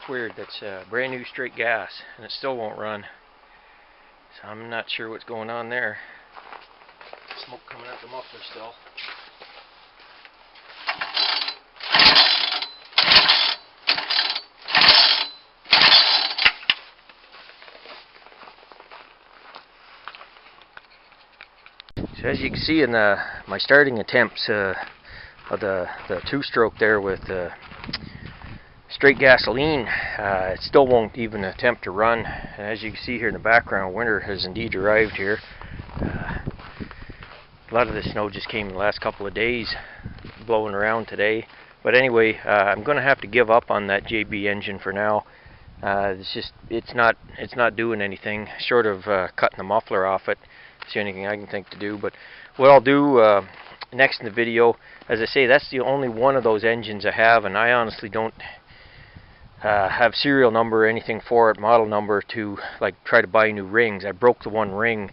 That's weird. That's brand new straight gas, and it still won't run. So I'm not sure what's going on there. Smoke coming out the muffler still. So as you can see in my starting attempts of the two-stroke there with straight gasoline, it still won't even attempt to run. And as you can see here in the background, winter has indeed arrived here. A lot of the snow just came in the last couple of days, blowing around today. But anyway, I'm going to have to give up on that JB engine for now. It's not doing anything short of cutting the muffler off it. It's the only thing I can think to do. But what I'll do next in the video, as I say, that's the only one of those engines I have, and I honestly don't have serial number or anything for it, model number, to like try to buy new rings. I broke the one ring.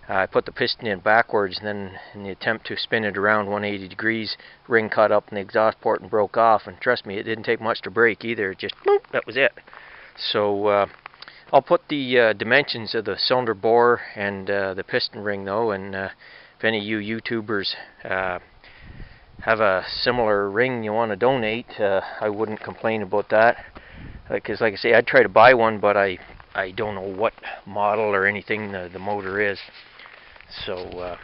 I put the piston in backwards, and then in the attempt to spin it around 180 degrees, ring cut up in the exhaust port and broke off. And trust me, it didn't take much to break either. It just boop, that was it. So I'll put the dimensions of the cylinder bore and the piston ring though, and if any of you YouTubers have a similar ring you want to donate, I wouldn't complain about that. Because like I say, I'd try to buy one, but I don't know what model or anything the motor is. So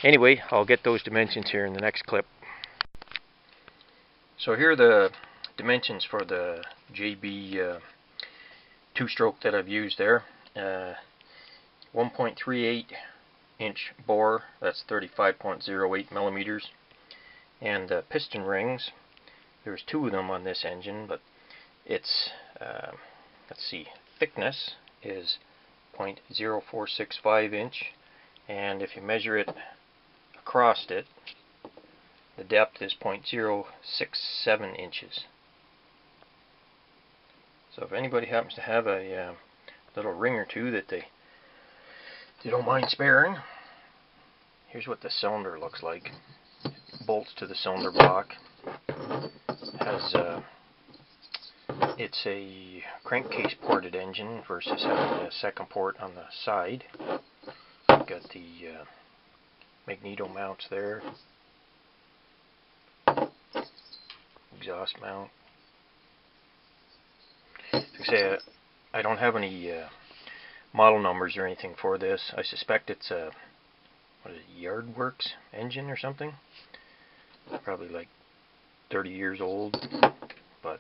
anyway, I'll get those dimensions here in the next clip. So here are the dimensions for the JB two-stroke that I've used there. 1.38 inch bore, that's 35.08 millimeters. And piston rings, there's two of them on this engine, but it's, let's see, thickness is 0.0465 inch, and if you measure it across it, the depth is 0.067 inches. So if anybody happens to have a little ring or two that they don't mind sparing, here's what the cylinder looks like. It bolts to the cylinder block. It's a crankcase ported engine versus having a second port on the side. Got the magneto mounts there, exhaust mount. Like I say, I don't have any model numbers or anything for this. I suspect it's a Yardworks engine or something. Probably like 30 years old. But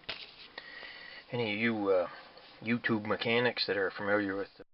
any of you YouTube mechanics that are familiar with